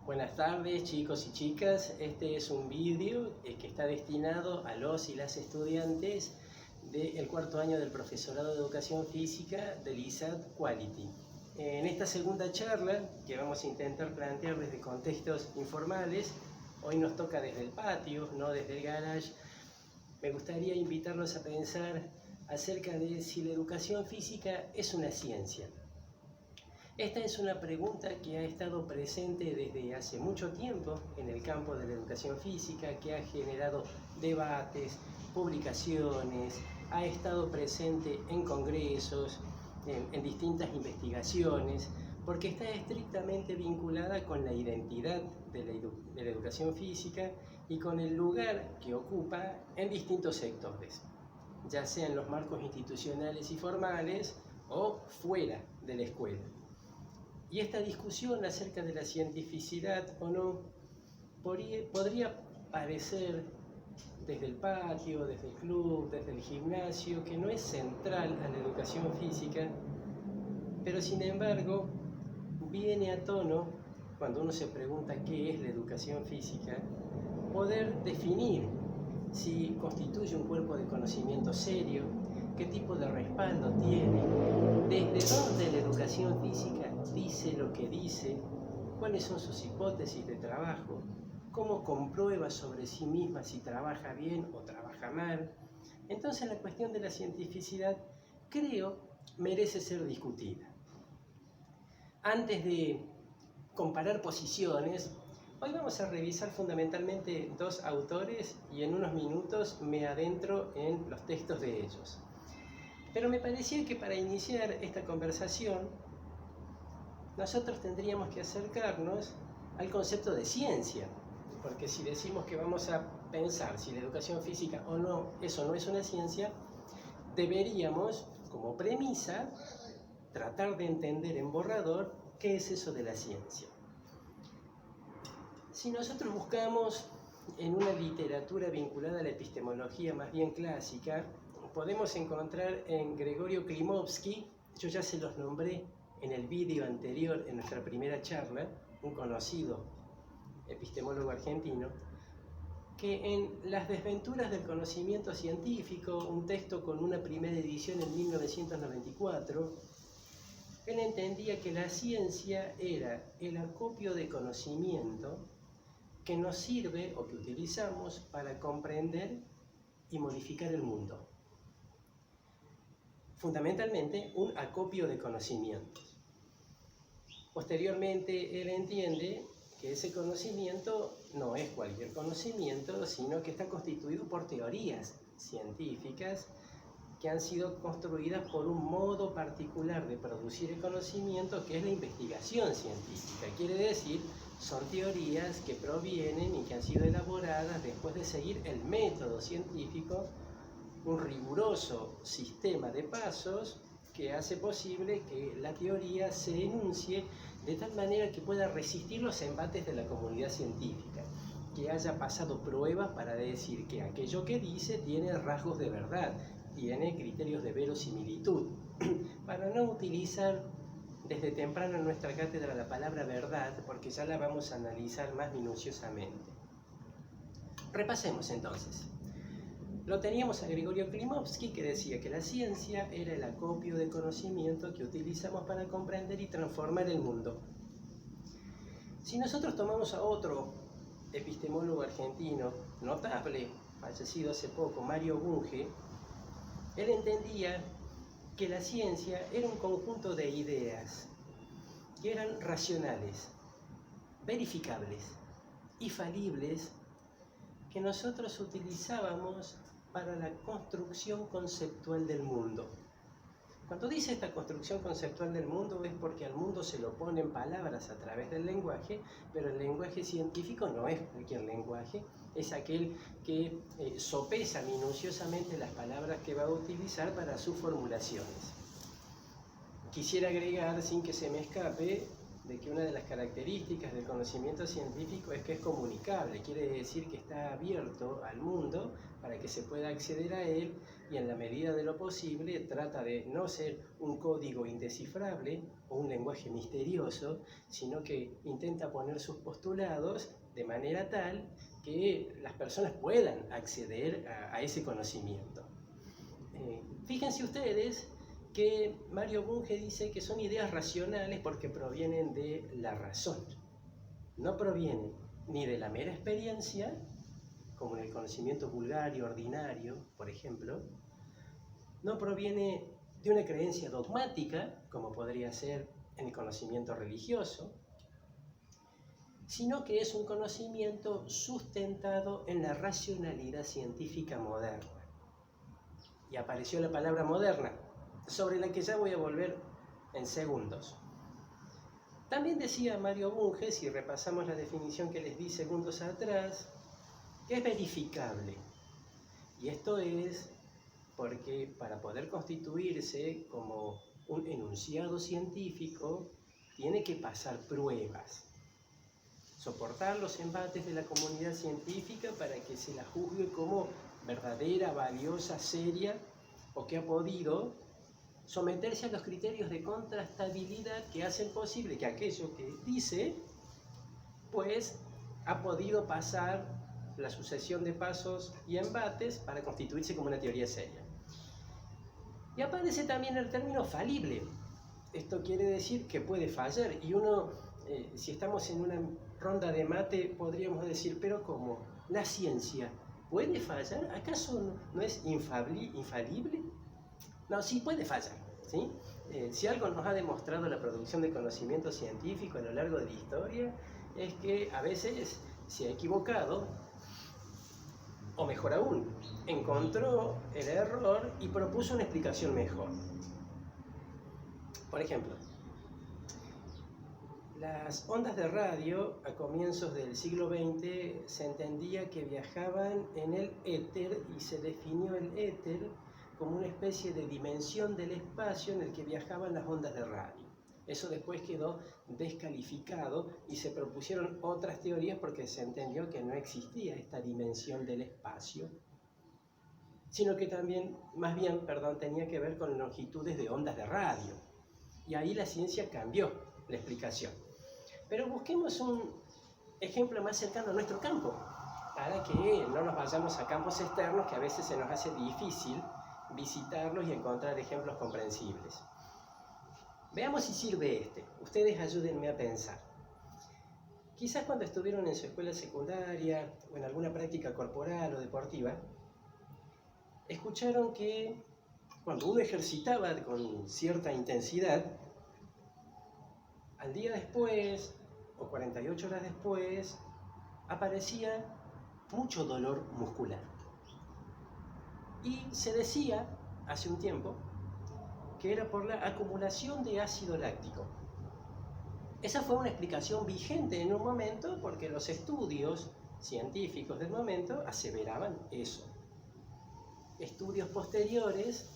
Buenas tardes, chicos y chicas. Este es un vídeo que está destinado a los y las estudiantes del cuarto año del profesorado de Educación Física del ISAT Quality. En esta segunda charla, que vamos a intentar plantear desde contextos informales, hoy nos toca desde el patio, no desde el garage, me gustaría invitarlos a pensar acerca de si la educación física es una ciencia. Esta es una pregunta que ha estado presente desde hace mucho tiempo en el campo de la educación física, que ha generado debates, publicaciones, ha estado presente en congresos, en distintas investigaciones, porque está estrictamente vinculada con la identidad de la educación física y con el lugar que ocupa en distintos sectores, ya sea en los marcos institucionales y formales o fuera de la escuela. Y esta discusión acerca de la cientificidad o no podría parecer desde el patio, desde el club, desde el gimnasio, que no es central a la educación física, pero sin embargo viene a tono, cuando uno se pregunta qué es la educación física, poder definir si constituye un cuerpo de conocimiento serio, qué tipo de respaldo tiene, desde dónde la educación física dice lo que dice, cuáles son sus hipótesis de trabajo, cómo comprueba sobre sí misma si trabaja bien o trabaja mal. Entonces la cuestión de la cientificidad, creo, merece ser discutida. Antes de comparar posiciones, hoy vamos a revisar fundamentalmente dos autores y en unos minutos me adentro en los textos de ellos. Pero me parecía que para iniciar esta conversación, nosotros tendríamos que acercarnos al concepto de ciencia, porque si decimos que vamos a pensar si la educación física o no, eso no es una ciencia, deberíamos, como premisa, tratar de entender en borrador qué es eso de la ciencia. Si nosotros buscamos en una literatura vinculada a la epistemología más bien clásica, podemos encontrar en Gregorio Klimovsky, yo ya se los nombré en el vídeo anterior, en nuestra primera charla, un conocido epistemólogo argentino, que en Las desventuras del conocimiento científico, un texto con una primera edición en 1994, él entendía que la ciencia era el acopio de conocimiento que nos sirve o que utilizamos para comprender y modificar el mundo. Fundamentalmente, un acopio de conocimientos. Posteriormente, él entiende que ese conocimiento no es cualquier conocimiento, sino que está constituido por teorías científicas que han sido construidas por un modo particular de producir el conocimiento, que es la investigación científica. Quiere decir, son teorías que provienen y que han sido elaboradas después de seguir el método científico, un riguroso sistema de pasos que hace posible que la teoría se enuncie de tal manera que pueda resistir los embates de la comunidad científica, que haya pasado pruebas para decir que aquello que dice tiene rasgos de verdad, tiene criterios de verosimilitud, para no utilizar desde temprano en nuestra cátedra la palabra verdad, porque ya la vamos a analizar más minuciosamente. Repasemos entonces. Lo teníamos a Gregorio Klimovsky, que decía que la ciencia era el acopio de conocimiento que utilizamos para comprender y transformar el mundo. Si nosotros tomamos a otro epistemólogo argentino notable, fallecido hace poco, Mario Bunge, él entendía que la ciencia era un conjunto de ideas que eran racionales, verificables y falibles, que nosotros utilizábamos para la construcción conceptual del mundo. Cuando dice esta construcción conceptual del mundo es porque al mundo se lo ponen palabras a través del lenguaje, pero el lenguaje científico no es cualquier lenguaje, es aquel que sopesa minuciosamente las palabras que va a utilizar para sus formulaciones. Quisiera agregar, sin que se me escape, de que una de las características del conocimiento científico es que es comunicable, quiere decir que está abierto al mundo para que se pueda acceder a él y en la medida de lo posible trata de no ser un código indescifrable o un lenguaje misterioso, sino que intenta poner sus postulados de manera tal que las personas puedan acceder a ese conocimiento. Fíjense ustedes que Mario Bunge dice que son ideas racionales porque provienen de la razón. No provienen ni de la mera experiencia, como en el conocimiento vulgar y ordinario, por ejemplo, no proviene de una creencia dogmática, como podría ser en el conocimiento religioso, sino que es un conocimiento sustentado en la racionalidad científica moderna. Y apareció la palabra moderna, sobre la que ya voy a volver en segundos. También decía Mario Bunge, si repasamos la definición que les di segundos atrás, que es verificable. Y esto es porque para poder constituirse como un enunciado científico, tiene que pasar pruebas, soportar los embates de la comunidad científica para que se la juzgue como verdadera, valiosa, seria, o que ha podido someterse a los criterios de contrastabilidad que hacen posible que aquello que dice, pues, ha podido pasar la sucesión de pasos y embates para constituirse como una teoría seria. Y aparece también el término falible. Esto quiere decir que puede fallar, y uno, si estamos en una ronda de mate, podríamos decir, pero ¿cómo? ¿La ciencia puede fallar? ¿Acaso no es infalible? No, sí puede fallar, ¿sí? Si algo nos ha demostrado la producción de conocimiento científico a lo largo de la historia, es que a veces se ha equivocado, o mejor aún, encontró el error y propuso una explicación mejor. Por ejemplo, las ondas de radio a comienzos del siglo XX se entendía que viajaban en el éter y se definió el éter como una especie de dimensión del espacio en el que viajaban las ondas de radio. Eso después quedó descalificado y se propusieron otras teorías porque se entendió que no existía esta dimensión del espacio, sino que también, tenía que ver con longitudes de ondas de radio. Y ahí la ciencia cambió la explicación. Pero busquemos un ejemplo más cercano a nuestro campo, para que no nos vayamos a campos externos que a veces se nos hace difícil visitarlos y encontrar ejemplos comprensibles. Veamos si sirve este. Ustedes ayúdenme a pensar. Quizás cuando estuvieron en su escuela secundaria o en alguna práctica corporal o deportiva, escucharon que cuando uno ejercitaba con cierta intensidad, al día después o 48 horas después, aparecía mucho dolor muscular. Y se decía, hace un tiempo, que era por la acumulación de ácido láctico. Esa fue una explicación vigente en un momento porque los estudios científicos del momento aseveraban eso. Estudios posteriores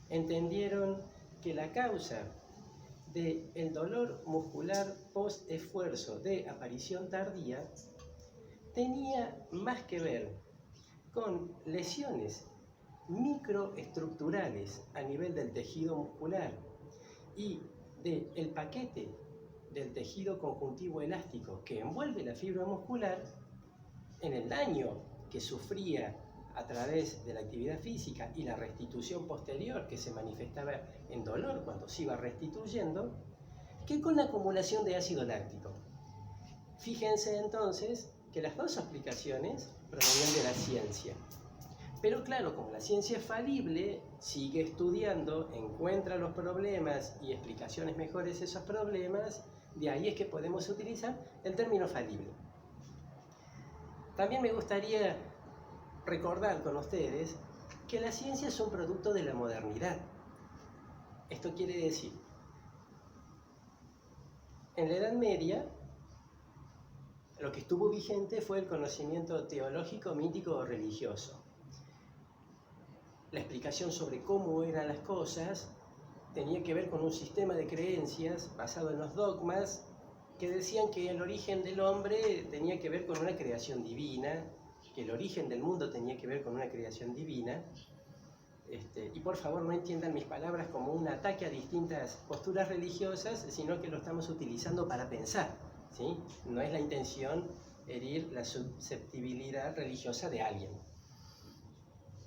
entendieron que la causa del dolor muscular post-esfuerzo de aparición tardía tenía más que ver con lesiones microestructurales a nivel del tejido muscular y del paquete del tejido conjuntivo elástico que envuelve la fibra muscular en el daño que sufría a través de la actividad física y la restitución posterior que se manifestaba en dolor cuando se iba restituyendo, que con la acumulación de ácido láctico. Fíjense entonces que las dos explicaciones provenían de la ciencia. Pero claro, como la ciencia es falible, sigue estudiando, encuentra los problemas y explicaciones mejores a esos problemas, de ahí es que podemos utilizar el término falible. También me gustaría recordar con ustedes que la ciencia es un producto de la modernidad. Esto quiere decir, en la Edad Media, lo que estuvo vigente fue el conocimiento teológico, mítico o religioso. La explicación sobre cómo eran las cosas tenía que ver con un sistema de creencias basado en los dogmas que decían que el origen del hombre tenía que ver con una creación divina, que el origen del mundo tenía que ver con una creación divina. Y por favor no entiendan mis palabras como un ataque a distintas posturas religiosas, sino que lo estamos utilizando para pensar, ¿sí? No es la intención herir la susceptibilidad religiosa de alguien.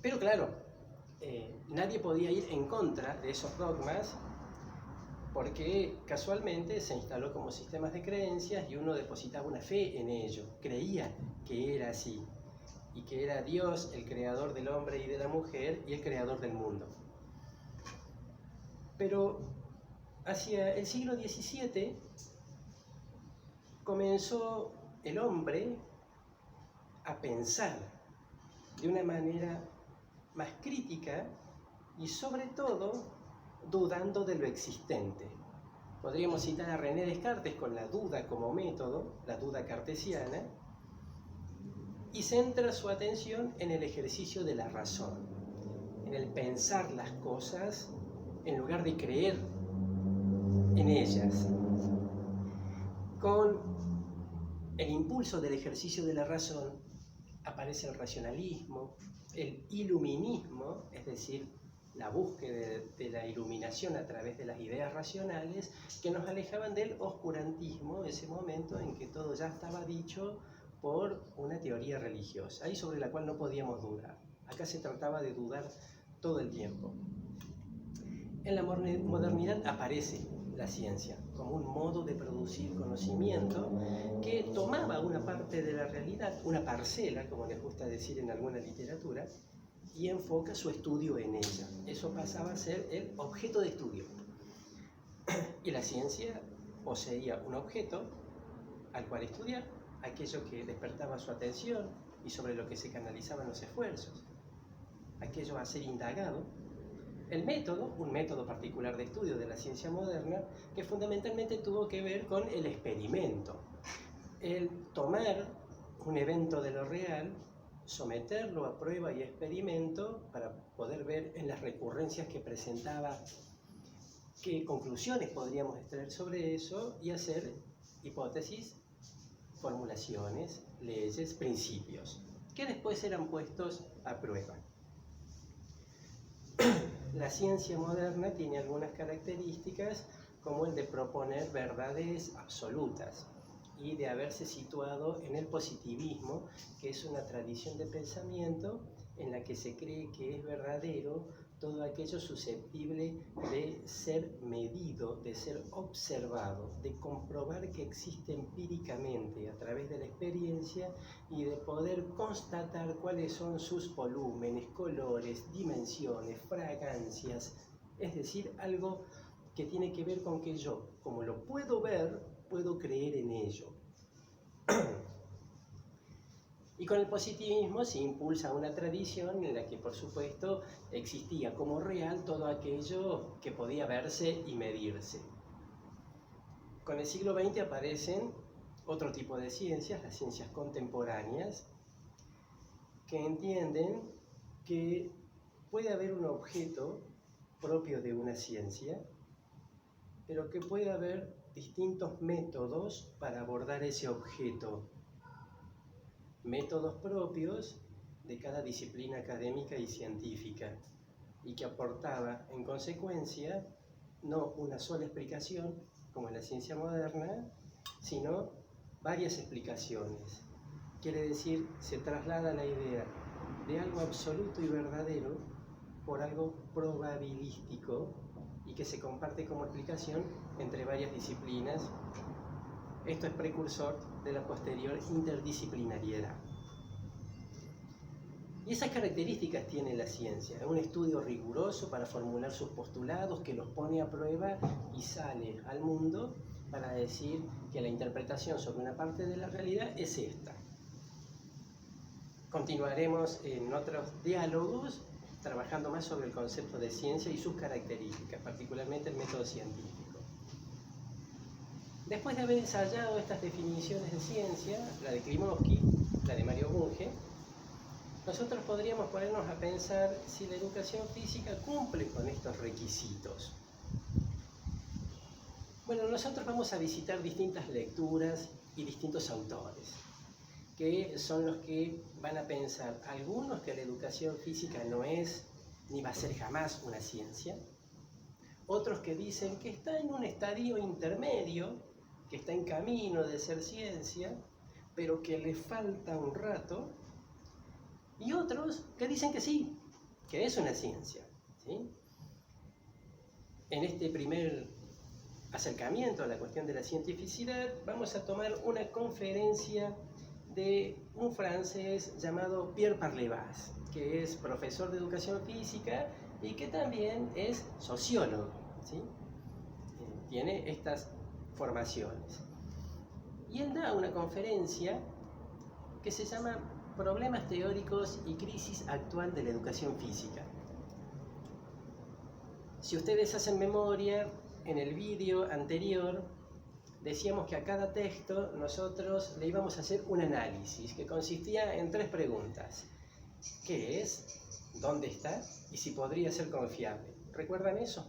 Pero claro, nadie podía ir en contra de esos dogmas porque casualmente se instaló como sistemas de creencias y uno depositaba una fe en ello, creía que era así y que era Dios el creador del hombre y de la mujer y el creador del mundo. Pero hacia el siglo XVII comenzó el hombre a pensar de una manera más crítica y sobre todo dudando de lo existente. Podríamos citar a René Descartes con la duda como método, la duda cartesiana, y centra su atención en el ejercicio de la razón, en el pensar las cosas en lugar de creer en ellas. Con el impulso del ejercicio de la razón aparece el racionalismo, el iluminismo, es decir, la búsqueda de la iluminación a través de las ideas racionales que nos alejaban del oscurantismo, ese momento en que todo ya estaba dicho por una teoría religiosa y sobre la cual no podíamos dudar. Acá se trataba de dudar todo el tiempo. En la modernidad aparece la ciencia como un modo de producir conocimiento que tomaba una parte de la realidad, una parcela, como les gusta decir en alguna literatura, y enfoca su estudio en ella. Eso pasaba a ser el objeto de estudio. Y la ciencia poseía un objeto al cual estudiar, aquello que despertaba su atención y sobre lo que se canalizaban los esfuerzos, aquello a ser indagado. El método, un método particular de estudio de la ciencia moderna, que fundamentalmente tuvo que ver con el experimento. El tomar un evento de lo real, someterlo a prueba y experimento para poder ver en las recurrencias que presentaba qué conclusiones podríamos extraer sobre eso y hacer hipótesis, formulaciones, leyes, principios, que después eran puestos a prueba. La ciencia moderna tiene algunas características como el de proponer verdades absolutas y de haberse situado en el positivismo, que es una tradición de pensamiento en la que se cree que es verdadero todo aquello susceptible de ser medido, de ser observado, de comprobar que existe empíricamente a través de la experiencia y de poder constatar cuáles son sus volúmenes, colores, dimensiones, fragancias, es decir, algo que tiene que ver con que yo, como lo puedo ver, puedo creer en ello. Y con el positivismo se impulsa una tradición en la que, por supuesto, existía como real todo aquello que podía verse y medirse. Con el siglo XX aparecen otro tipo de ciencias, las ciencias contemporáneas, que entienden que puede haber un objeto propio de una ciencia, pero que puede haber distintos métodos para abordar ese objeto. Métodos propios de cada disciplina académica y científica, y que aportaba, en consecuencia, no una sola explicación, como en la ciencia moderna, sino varias explicaciones. Quiere decir, se traslada la idea de algo absoluto y verdadero por algo probabilístico y que se comparte como explicación entre varias disciplinas. Esto es precursor de la posterior interdisciplinariedad. Y esas características tiene la ciencia, un estudio riguroso para formular sus postulados que los pone a prueba y sale al mundo para decir que la interpretación sobre una parte de la realidad es esta. Continuaremos en otros diálogos trabajando más sobre el concepto de ciencia y sus características, particularmente el método científico. Después de haber ensayado estas definiciones de ciencia, la de Klimovsky, la de Mario Bunge, nosotros podríamos ponernos a pensar si la educación física cumple con estos requisitos. Bueno, nosotros vamos a visitar distintas lecturas y distintos autores, que son los que van a pensar, algunos que la educación física no es ni va a ser jamás una ciencia, otros que dicen que está en un estadio intermedio, que está en camino de ser ciencia, pero que le falta un rato, y otros que dicen que sí, que es una ciencia, ¿sí? En este primer acercamiento a la cuestión de la cientificidad, vamos a tomar una conferencia de un francés llamado Pierre Parlevas, que es profesor de educación física y que también es sociólogo, ¿sí? Tiene estas formaciones. Y él da una conferencia que se llama Problemas teóricos y crisis actual de la educación física. Si ustedes hacen memoria, en el vídeo anterior decíamos que a cada texto nosotros le íbamos a hacer un análisis que consistía en 3 preguntas. ¿Qué es? ¿Dónde está? Y si podría ser confiable. ¿Recuerdan eso?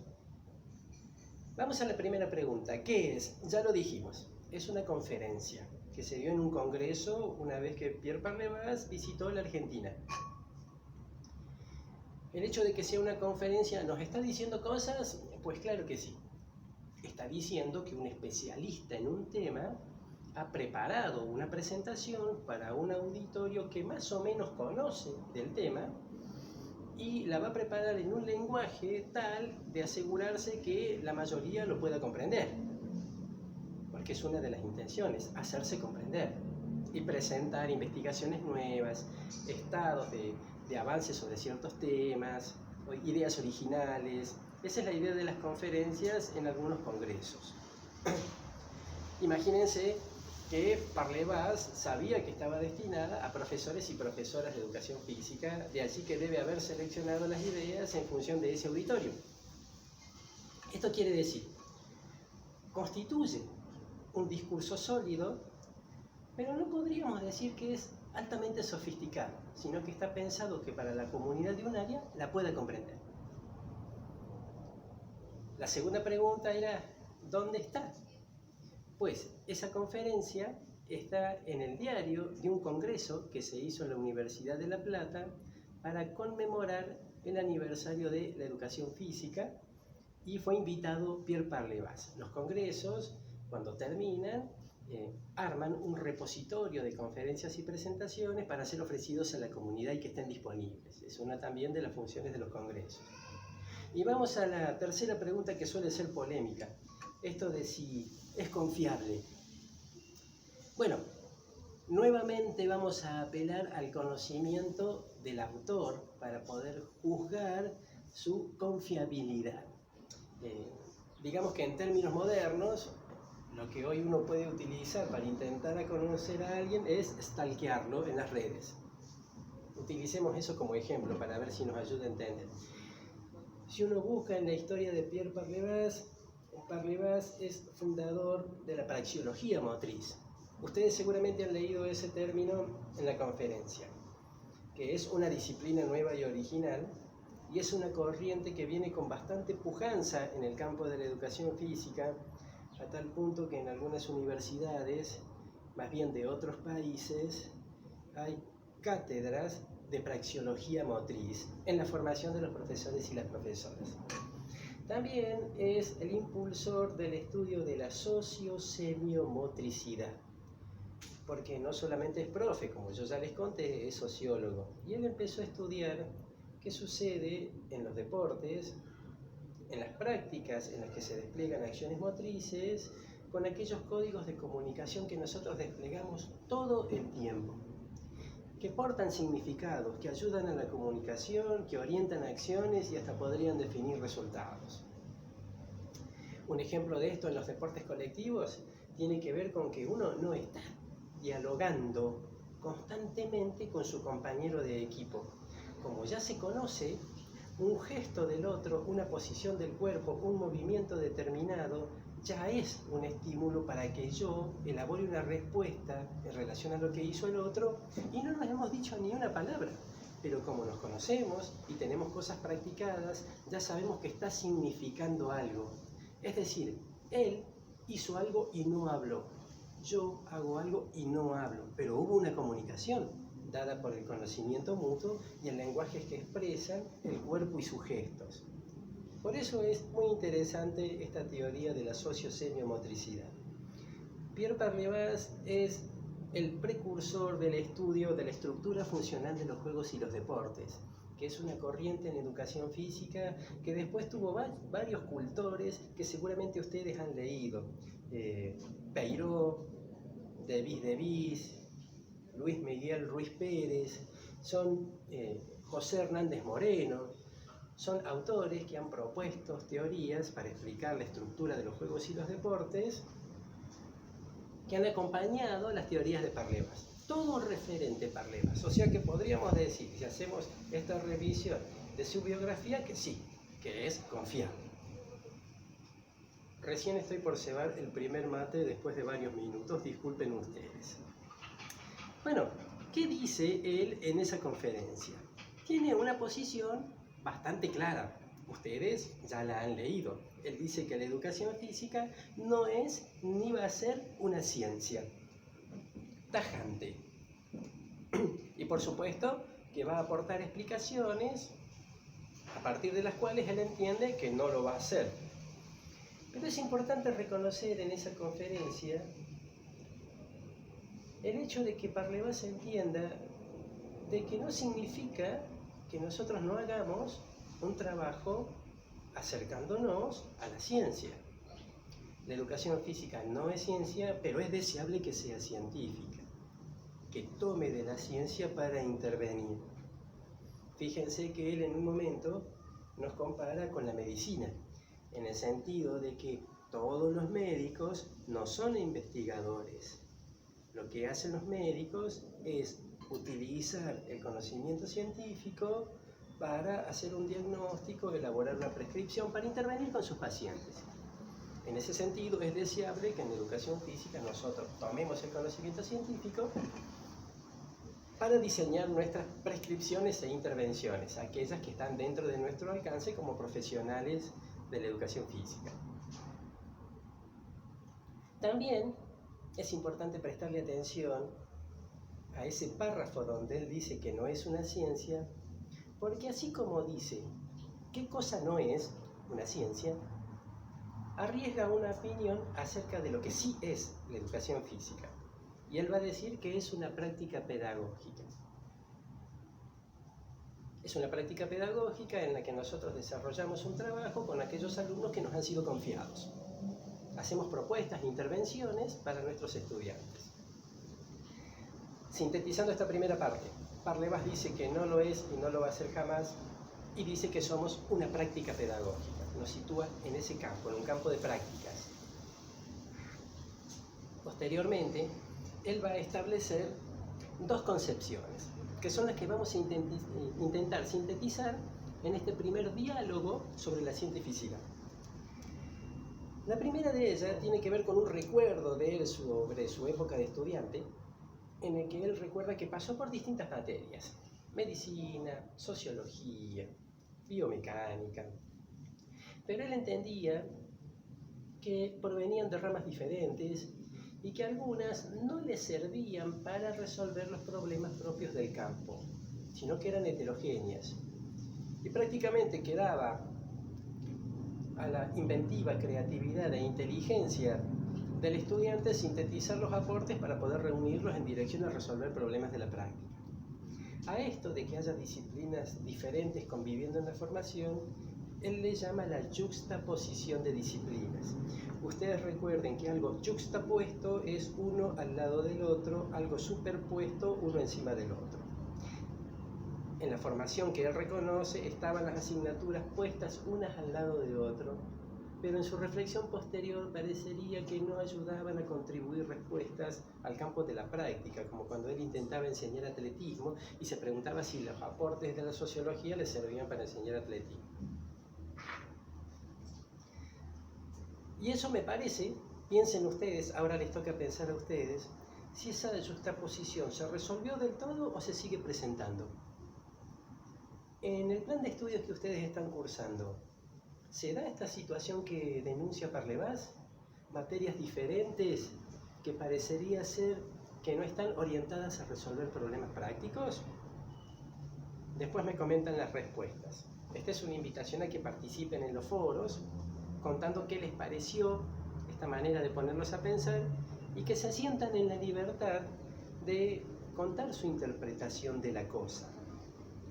Vamos a la primera pregunta. ¿Qué es? Ya lo dijimos. Es una conferencia que se dio en un congreso una vez que Pierre Parlevas visitó la Argentina. ¿El hecho de que sea una conferencia nos está diciendo cosas? Pues claro que sí. Está diciendo que un especialista en un tema ha preparado una presentación para un auditorio que más o menos conoce del tema y la va a preparar en un lenguaje tal de asegurarse que la mayoría lo pueda comprender, porque es una de las intenciones, hacerse comprender y presentar investigaciones nuevas, estados de avances sobre ciertos temas, ideas originales. Esa es la idea de las conferencias en algunos congresos. Imagínense que Parlevas sabía que estaba destinada a profesores y profesoras de educación física, de allí que debe haber seleccionado las ideas en función de ese auditorio. Esto quiere decir, constituye un discurso sólido, pero no podríamos decir que es altamente sofisticado, sino que está pensado que para la comunidad de un área la pueda comprender. La segunda pregunta era, ¿dónde está? Pues esa conferencia está en el diario de un congreso que se hizo en la Universidad de La Plata para conmemorar el aniversario de la educación física y fue invitado Pierre Parlevas. Los congresos, cuando terminan, arman un repositorio de conferencias y presentaciones para ser ofrecidos a la comunidad y que estén disponibles. Es una también de las funciones de los congresos. Y vamos a la tercera pregunta que suele ser polémica, esto de si es confiable. Bueno, nuevamente vamos a apelar al conocimiento del autor para poder juzgar su confiabilidad. Digamos que en términos modernos, lo que hoy uno puede utilizar para intentar conocer a alguien es stalkearlo en las redes. Utilicemos eso como ejemplo para ver si nos ayuda a entender. Si uno busca en la historia de Pierre Parlevas, Parlevas es fundador de la praxeología motriz. Ustedes seguramente han leído ese término en la conferencia, que es una disciplina nueva y original, y es una corriente que viene con bastante pujanza en el campo de la educación física, a tal punto que en algunas universidades, más bien de otros países, hay cátedras de praxeología motriz en la formación de los profesores y las profesoras. También es el impulsor del estudio de la sociosemiomotricidad, porque no solamente es profe, como yo ya les conté, es sociólogo. Y él empezó a estudiar qué sucede en los deportes, en las prácticas en las que se despliegan acciones motrices, con aquellos códigos de comunicación que nosotros desplegamos todo el tiempo, que portan significados, que ayudan a la comunicación, que orientan acciones y hasta podrían definir resultados. Un ejemplo de esto en los deportes colectivos tiene que ver con que uno no está dialogando constantemente con su compañero de equipo. Como ya se conoce, un gesto del otro, una posición del cuerpo, un movimiento determinado, ya es un estímulo para que yo elabore una respuesta en relación a lo que hizo el otro y no nos hemos dicho ni una palabra. Pero como nos conocemos y tenemos cosas practicadas, ya sabemos que está significando algo. Es decir, él hizo algo y no habló. Yo hago algo y no hablo, pero hubo una comunicación dada por el conocimiento mutuo y el lenguaje que expresan el cuerpo y sus gestos. Por eso es muy interesante esta teoría de la sociosemiomotricidad. Pierre Parlevas es el precursor del estudio de la estructura funcional de los juegos y los deportes, que es una corriente en educación física que después tuvo varios cultores que seguramente ustedes han leído. Peiró, Davis, Luis Miguel Ruiz Pérez, son José Hernández Moreno, son autores que han propuesto teorías para explicar la estructura de los juegos y los deportes que han acompañado las teorías de Parlevas. Todo referente Parlevas. O sea que podríamos decir, si hacemos esta revisión de su biografía, que sí, que es confiable. Recién estoy por cebar el primer mate después de varios minutos, disculpen ustedes. Bueno, ¿qué dice él en esa conferencia? Tiene una posición bastante clara. Ustedes ya la han leído. Él dice que la educación física no es ni va a ser una ciencia. Tajante. Y por supuesto que va a aportar explicaciones a partir de las cuales él entiende que no lo va a hacer. Pero es importante reconocer en esa conferencia el hecho de que Parlevas entienda de que no significa que nosotros no hagamos un trabajo acercándonos a la ciencia. La educación física no es ciencia, pero es deseable que sea científica, que tome de la ciencia para intervenir. Fíjense que él en un momento nos compara con la medicina, en el sentido de que todos los médicos no son investigadores. Lo que hacen los médicos es utilizar el conocimiento científico para hacer un diagnóstico, elaborar una prescripción, para intervenir con sus pacientes. En ese sentido, es deseable que en educación física nosotros tomemos el conocimiento científico para diseñar nuestras prescripciones e intervenciones, aquellas que están dentro de nuestro alcance como profesionales de la educación física. También es importante prestarle atención a ese párrafo donde él dice que no es una ciencia, porque así como dice qué cosa no es una ciencia, arriesga una opinión acerca de lo que sí es la educación física. Y él va a decir que es una práctica pedagógica. Es una práctica pedagógica en la que nosotros desarrollamos un trabajo con aquellos alumnos que nos han sido confiados. Hacemos propuestas e intervenciones para nuestros estudiantes. Sintetizando esta primera parte, Parlevas dice que no lo es y no lo va a hacer jamás, y dice que somos una práctica pedagógica. Nos sitúa en ese campo, en un campo de prácticas. Posteriormente, él va a establecer dos concepciones, que son las que vamos a intentar sintetizar en este primer diálogo sobre la cientificidad. La primera de ellas tiene que ver con un recuerdo de él sobre su época de estudiante, en el que él recuerda que pasó por distintas materias: medicina, sociología, biomecánica. Pero él entendía que provenían de ramas diferentes y que algunas no le servían para resolver los problemas propios del campo, sino que eran heterogéneas. Y prácticamente quedaba a la inventiva, creatividad e inteligencia del estudiante sintetizar los aportes para poder reunirlos en dirección a resolver problemas de la práctica. A esto de que haya disciplinas diferentes conviviendo en la formación, él le llama la yuxtaposición de disciplinas. Ustedes recuerden que algo yuxtapuesto es uno al lado del otro, algo superpuesto uno encima del otro. En la formación que él reconoce estaban las asignaturas puestas unas al lado de otro, pero en su reflexión posterior parecería que no ayudaban a contribuir respuestas al campo de la práctica, como cuando él intentaba enseñar atletismo y se preguntaba si los aportes de la sociología le servían para enseñar atletismo. Y eso me parece, piensen ustedes, ahora les toca pensar a ustedes, si esa juxtaposición se resolvió del todo o se sigue presentando. En el plan de estudios que ustedes están cursando, ¿se da esta situación que denuncia Parlevas? materias diferentes que parecería ser que no están orientadas a resolver problemas prácticos? Después me comentan las respuestas. Esta es una invitación a que participen en los foros, contando qué les pareció esta manera de ponerlos a pensar y que se sientan en la libertad de contar su interpretación de la cosa,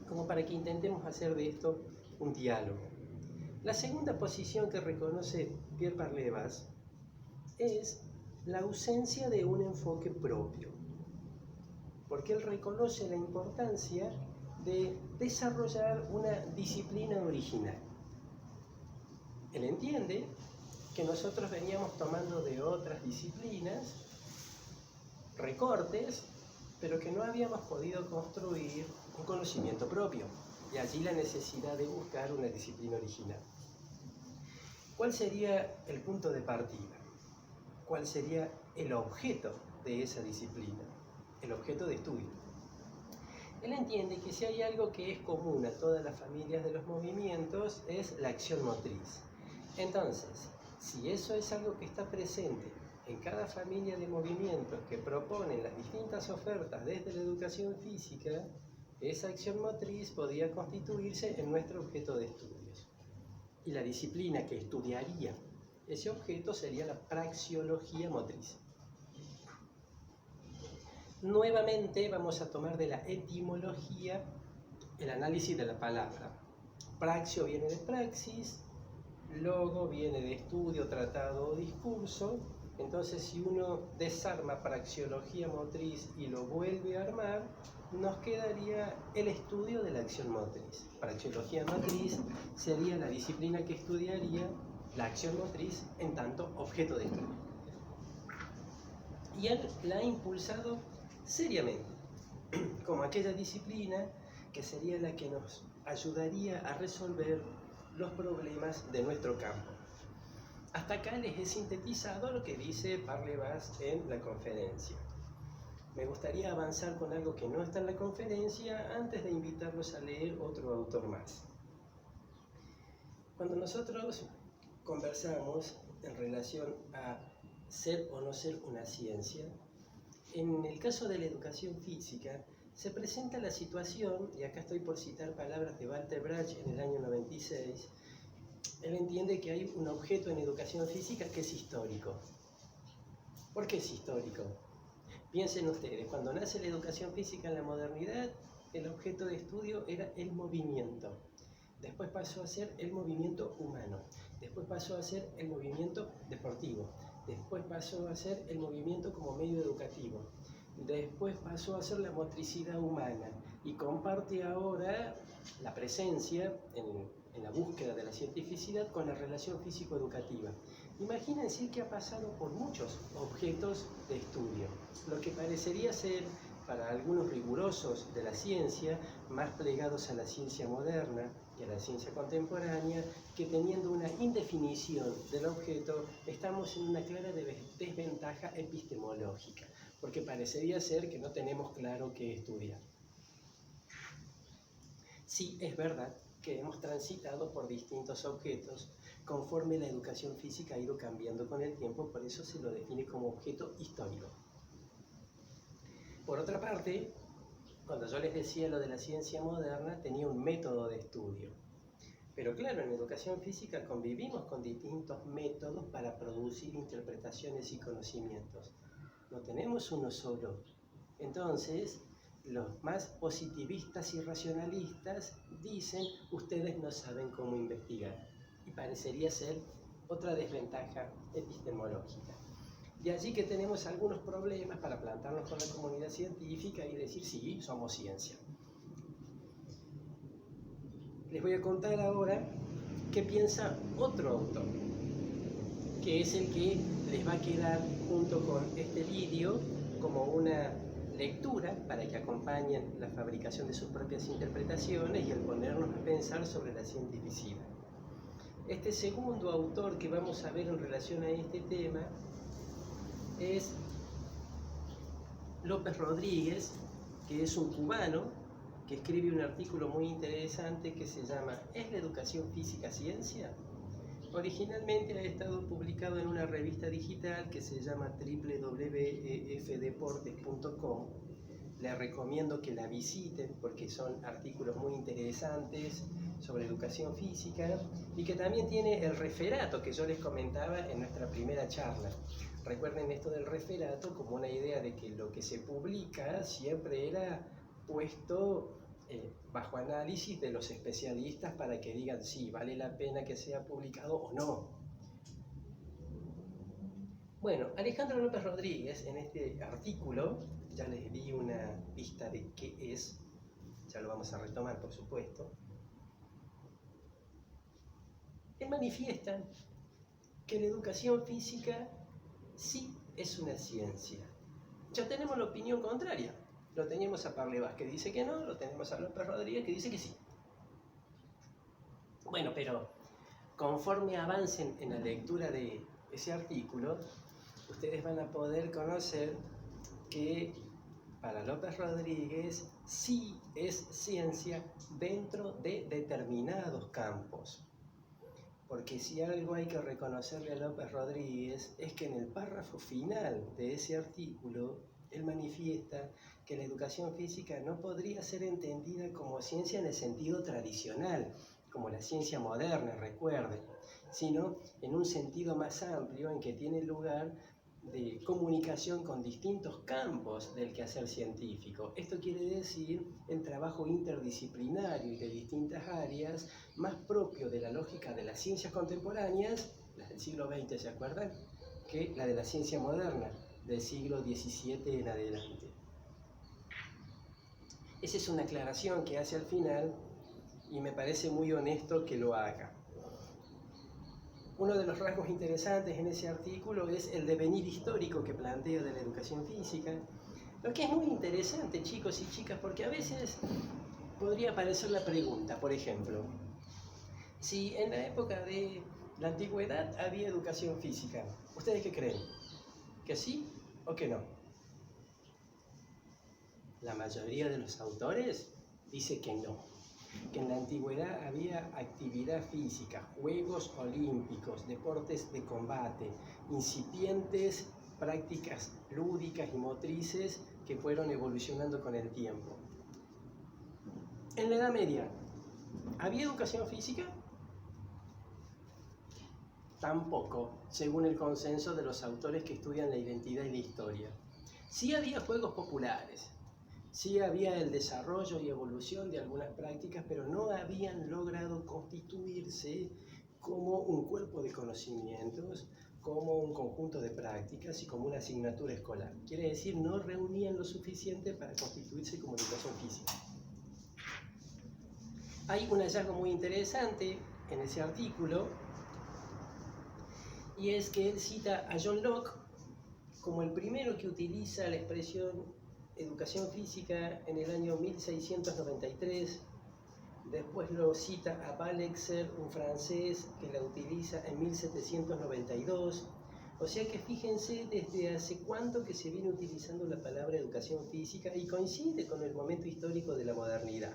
como para que intentemos hacer de esto un diálogo. La segunda posición que reconoce Pierre Parlevas es la ausencia de un enfoque propio, porque él reconoce la importancia de desarrollar una disciplina original. Él entiende que nosotros veníamos tomando de otras disciplinas recortes, pero que no habíamos podido construir un conocimiento propio, y allí la necesidad de buscar una disciplina original. ¿Cuál sería el punto de partida? ¿Cuál sería el objeto de esa disciplina? El objeto de estudio. Él entiende que si hay algo que es común a todas las familias de los movimientos es la acción motriz. Entonces, si eso es algo que está presente en cada familia de movimientos que proponen las distintas ofertas desde la educación física, esa acción motriz podría constituirse en nuestro objeto de estudios. Y la disciplina que estudiaría ese objeto sería la praxeología motriz. Nuevamente vamos a tomar de la etimología el análisis de la palabra. Praxio viene de praxis, logo viene de estudio, tratado o discurso. Entonces, si uno desarma praxeología motriz y lo vuelve a armar, nos quedaría el estudio de la acción motriz. Praxeología motriz sería la disciplina que estudiaría la acción motriz en tanto objeto de estudio. Y él la ha impulsado seriamente como aquella disciplina que sería la que nos ayudaría a resolver los problemas de nuestro campo. Hasta acá les he sintetizado lo que dice Parlevas en la conferencia. Me gustaría avanzar con algo que no está en la conferencia antes de invitarlos a leer otro autor más. Cuando nosotros conversamos en relación a ser o no ser una ciencia, en el caso de la educación física se presenta la situación, y acá estoy por citar palabras de Walter Brach en el año 96, él entiende que hay un objeto en educación física que es histórico. ¿Por qué es histórico? Piensen ustedes, cuando nace la educación física en la modernidad, el objeto de estudio era el movimiento. Después pasó a ser el movimiento humano. Después pasó a ser el movimiento deportivo. Después pasó a ser el movimiento como medio educativo. Después pasó a ser la motricidad humana. Y comparte ahora la presencia en la búsqueda de la cientificidad con la relación físico-educativa. Imagínense que ha pasado por muchos objetos de estudio. Lo que parecería ser, para algunos rigurosos de la ciencia, más plegados a la ciencia moderna y a la ciencia contemporánea, que teniendo una indefinición del objeto, estamos en una clara desventaja epistemológica, porque parecería ser que no tenemos claro qué estudiar. Sí, es verdad que hemos transitado por distintos objetos conforme la educación física ha ido cambiando con el tiempo, por eso se lo define como objeto histórico. Por otra parte, cuando yo les decía lo de la ciencia moderna, tenía un método de estudio. Pero claro, en educación física convivimos con distintos métodos para producir interpretaciones y conocimientos. No tenemos uno solo. Entonces, los más positivistas y racionalistas dicen, ustedes no saben cómo investigar. Y parecería ser otra desventaja epistemológica. De allí que tenemos algunos problemas para plantarnos con la comunidad científica y decir, sí, somos ciencia. Les voy a contar ahora qué piensa otro autor, que es el que les va a quedar junto con este vídeo como una lectura para que acompañen la fabricación de sus propias interpretaciones y el ponernos a pensar sobre la cientificidad. Este segundo autor que vamos a ver en relación a este tema es López Rodríguez, que es un cubano que escribe un artículo muy interesante que se llama ¿Es la educación física ciencia? Originalmente ha estado publicado en una revista digital que se llama www.efdeportes.com. Les recomiendo que la visiten porque son artículos muy interesantes sobre educación física y que también tiene el referato que yo les comentaba en nuestra primera charla. Recuerden esto del referato como una idea de que lo que se publica siempre era puesto bajo análisis de los especialistas para que digan si vale la pena que sea publicado o no. Bueno, Alejandro López Rodríguez en este artículo, ya les di una pista de qué es, ya lo vamos a retomar por supuesto, él manifiesta que la educación física sí es una ciencia. Ya tenemos la opinión contraria. Lo tenemos a Parlevas que dice que no, lo tenemos a López Rodríguez que dice que sí. Bueno, pero conforme avancen en la lectura de ese artículo, ustedes van a poder conocer que para López Rodríguez sí es ciencia dentro de determinados campos. Porque si algo hay que reconocerle a López Rodríguez es que en el párrafo final de ese artículo él manifiesta que la educación física no podría ser entendida como ciencia en el sentido tradicional, como la ciencia moderna, recuerden, sino en un sentido más amplio en que tiene lugar de comunicación con distintos campos del quehacer científico. Esto quiere decir el trabajo interdisciplinario y de distintas áreas, más propio de la lógica de las ciencias contemporáneas, las del siglo XX, ¿se acuerdan?, que la de la ciencia moderna, del siglo XVII en adelante. Esa es una aclaración que hace al final y me parece muy honesto que lo haga. Uno de los rasgos interesantes en ese artículo es el devenir histórico que plantea de la educación física, lo que es muy interesante, chicos y chicas, porque a veces podría aparecer la pregunta, por ejemplo, si en la época de la antigüedad había educación física, ¿ustedes qué creen? ¿Que sí o que no? La mayoría de los autores dice que no, que en la antigüedad había actividad física, juegos olímpicos, deportes de combate, incipientes prácticas lúdicas y motrices que fueron evolucionando con el tiempo. En la Edad Media, ¿había educación física? Tampoco, según el consenso de los autores que estudian la identidad y la historia. Sí había juegos populares, sí había el desarrollo y evolución de algunas prácticas, pero no habían logrado constituirse como un cuerpo de conocimientos, como un conjunto de prácticas y como una asignatura escolar. Quiere decir, no reunían lo suficiente para constituirse como educación física. Hay un hallazgo muy interesante en ese artículo, y es que él cita a John Locke como el primero que utiliza la expresión educación física en el año 1693, después lo cita a Balexer, un francés, que la utiliza en 1792, o sea que fíjense desde hace cuánto que se viene utilizando la palabra educación física y coincide con el momento histórico de la modernidad.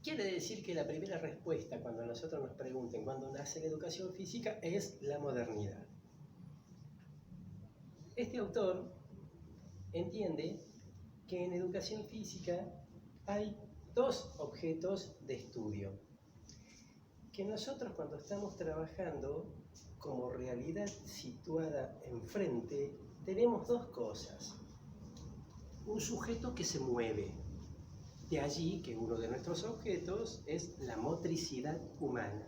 Quiere decir que la primera respuesta cuando nosotros nos pregunten cuándo nace la educación física es la modernidad. Este autor entiende que en educación física hay dos objetos de estudio, que nosotros cuando estamos trabajando como realidad situada enfrente, tenemos dos cosas. Un sujeto que se mueve, de allí que uno de nuestros objetos es la motricidad humana.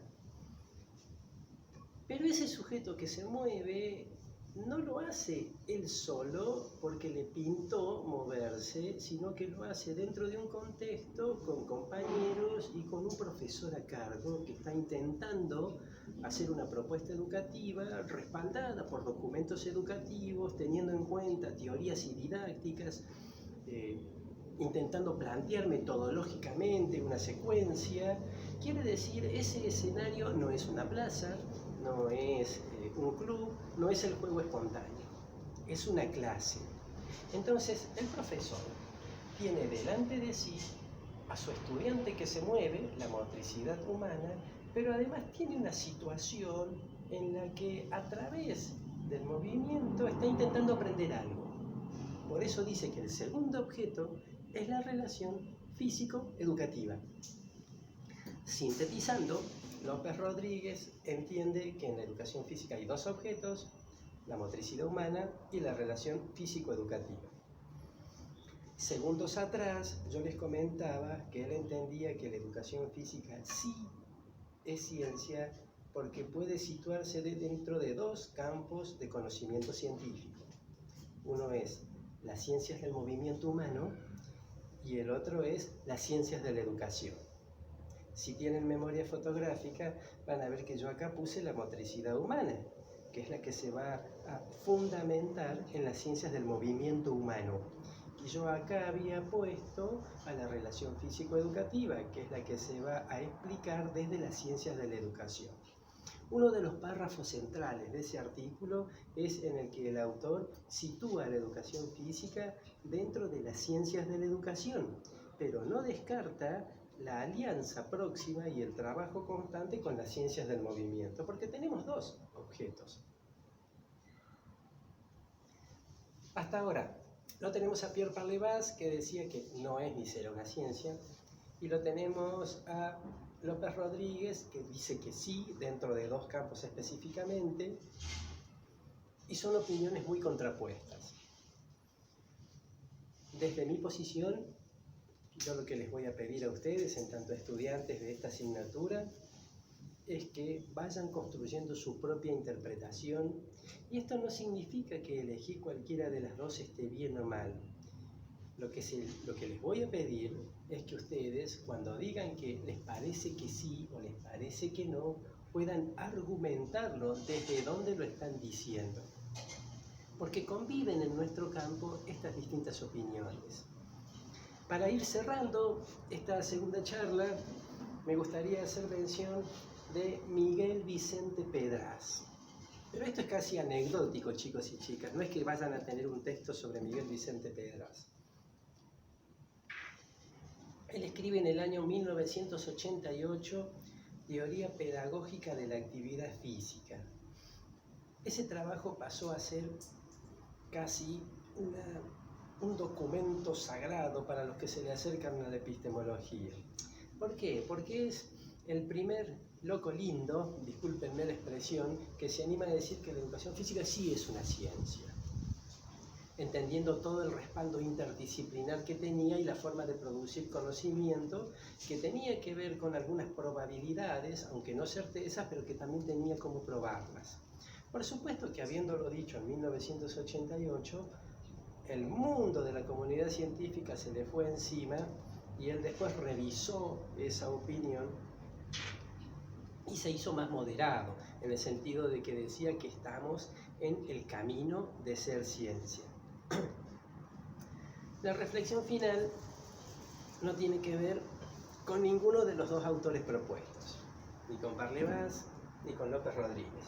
Pero ese sujeto que se mueve no lo hace él solo porque le pintó moverse, sino que lo hace dentro de un contexto con compañeros y con un profesor a cargo que está intentando hacer una propuesta educativa respaldada por documentos educativos, teniendo en cuenta teorías y didácticas, intentando plantear metodológicamente una secuencia. Quiere decir, ese escenario no es una plaza, no es un club, no es el juego espontáneo, es una clase. Entonces, el profesor tiene delante de sí a su estudiante que se mueve, la motricidad humana, pero además tiene una situación en la que a través del movimiento está intentando aprender algo. Por eso dice que el segundo objeto es la relación físico-educativa. Sintetizando, López Rodríguez entiende que en la educación física hay dos objetos, la motricidad humana y la relación físico-educativa. Segundos atrás, yo les comentaba que él entendía que la educación física sí es ciencia porque puede situarse dentro de dos campos de conocimiento científico. Uno es las ciencias del movimiento humano y el otro es las ciencias de la educación. Si tienen memoria fotográfica, van a ver que yo acá puse la motricidad humana, que es la que se va a fundamentar en las ciencias del movimiento humano. Y yo acá había puesto a la relación físico-educativa, que es la que se va a explicar desde las ciencias de la educación. Uno de los párrafos centrales de ese artículo es en el que el autor sitúa la educación física dentro de las ciencias de la educación, pero no descarta la alianza próxima y el trabajo constante con las ciencias del movimiento, porque tenemos dos objetos. Hasta ahora, lo tenemos a Pierre Parlevas, que decía que no es ni será una ciencia, y lo tenemos a López Rodríguez, que dice que sí, dentro de dos campos específicamente, y son opiniones muy contrapuestas. Desde mi posición, yo lo que les voy a pedir a ustedes, en tanto estudiantes de esta asignatura, es que vayan construyendo su propia interpretación, y esto no significa que elegir cualquiera de las dos esté bien o mal. Lo que les voy a pedir es que ustedes, cuando digan que les parece que sí o les parece que no, puedan argumentarlo desde dónde lo están diciendo. Porque conviven en nuestro campo estas distintas opiniones. Para ir cerrando esta segunda charla, me gustaría hacer mención de Miguel Vicente Pedraz. Pero esto es casi anecdótico, chicos y chicas. No es que vayan a tener un texto sobre Miguel Vicente Pedraz. Él escribe en el año 1988 Teoría Pedagógica de la Actividad Física. Ese trabajo pasó a ser casi un documento sagrado para los que se le acercan a la epistemología. ¿Por qué? Porque es el primer loco lindo, discúlpenme la expresión, que se anima a decir que la educación física sí es una ciencia, entendiendo todo el respaldo interdisciplinar que tenía y la forma de producir conocimiento que tenía que ver con algunas probabilidades, aunque no certezas, pero que también tenía cómo probarlas. Por supuesto que habiéndolo dicho en 1988, el mundo de la comunidad científica se le fue encima y él después revisó esa opinión y se hizo más moderado, en el sentido de que decía que estamos en el camino de ser ciencia. La reflexión final no tiene que ver con ninguno de los dos autores propuestos, ni con Parlevas ni con López Rodríguez,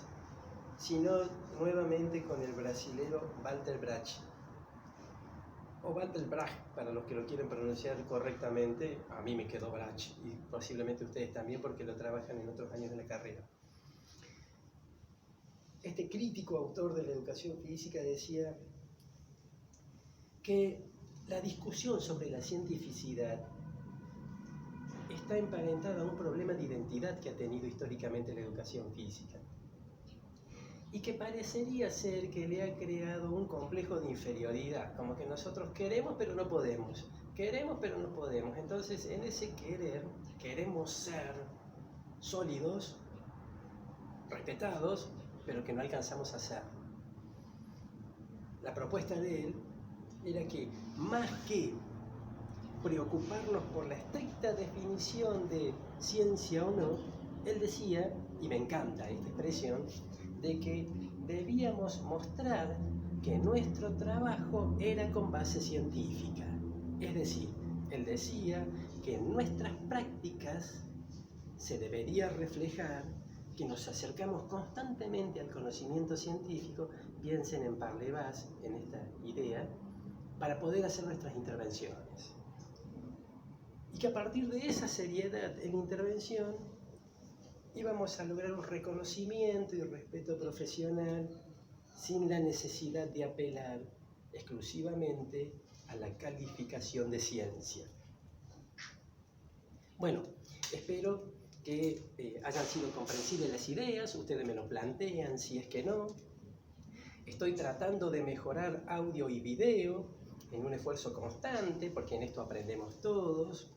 sino nuevamente con el brasilero Walter Brach, o Walter Brach, para los que lo quieren pronunciar correctamente. A mí me quedó Brach, y posiblemente ustedes también, porque lo trabajan en otros años de la carrera. Este crítico autor de la educación física decía que la discusión sobre la cientificidad está emparentada a un problema de identidad que ha tenido históricamente la educación física, y que parecería ser que le ha creado un complejo de inferioridad, como que nosotros queremos pero no podemos, queremos pero no podemos. Entonces, en ese querer, queremos ser sólidos, respetados, pero que no alcanzamos a ser. La propuesta de él era que, más que preocuparnos por la estricta definición de ciencia o no, él decía, y me encanta esta expresión, de que debíamos mostrar que nuestro trabajo era con base científica. Es decir, él decía que en nuestras prácticas se debería reflejar que nos acercamos constantemente al conocimiento científico, piensen en Parlevas, en esta idea, para poder hacer nuestras intervenciones. Y que a partir de esa seriedad en la intervención y vamos a lograr un reconocimiento y respeto profesional sin la necesidad de apelar exclusivamente a la calificación de ciencia. Bueno, espero que hayan sido comprensibles las ideas, ustedes me lo plantean si es que no. Estoy tratando de mejorar audio y video en un esfuerzo constante, porque en esto aprendemos todos,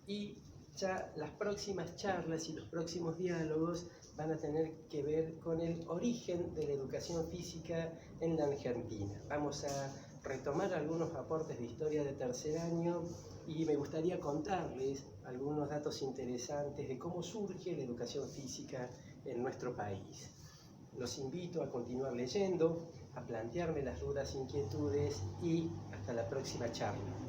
y ya las próximas charlas y los próximos diálogos van a tener que ver con el origen de la educación física en la Argentina. Vamos a retomar algunos aportes de historia de tercer año y me gustaría contarles algunos datos interesantes de cómo surge la educación física en nuestro país. Los invito a continuar leyendo, a plantearme las dudas, inquietudes y hasta la próxima charla.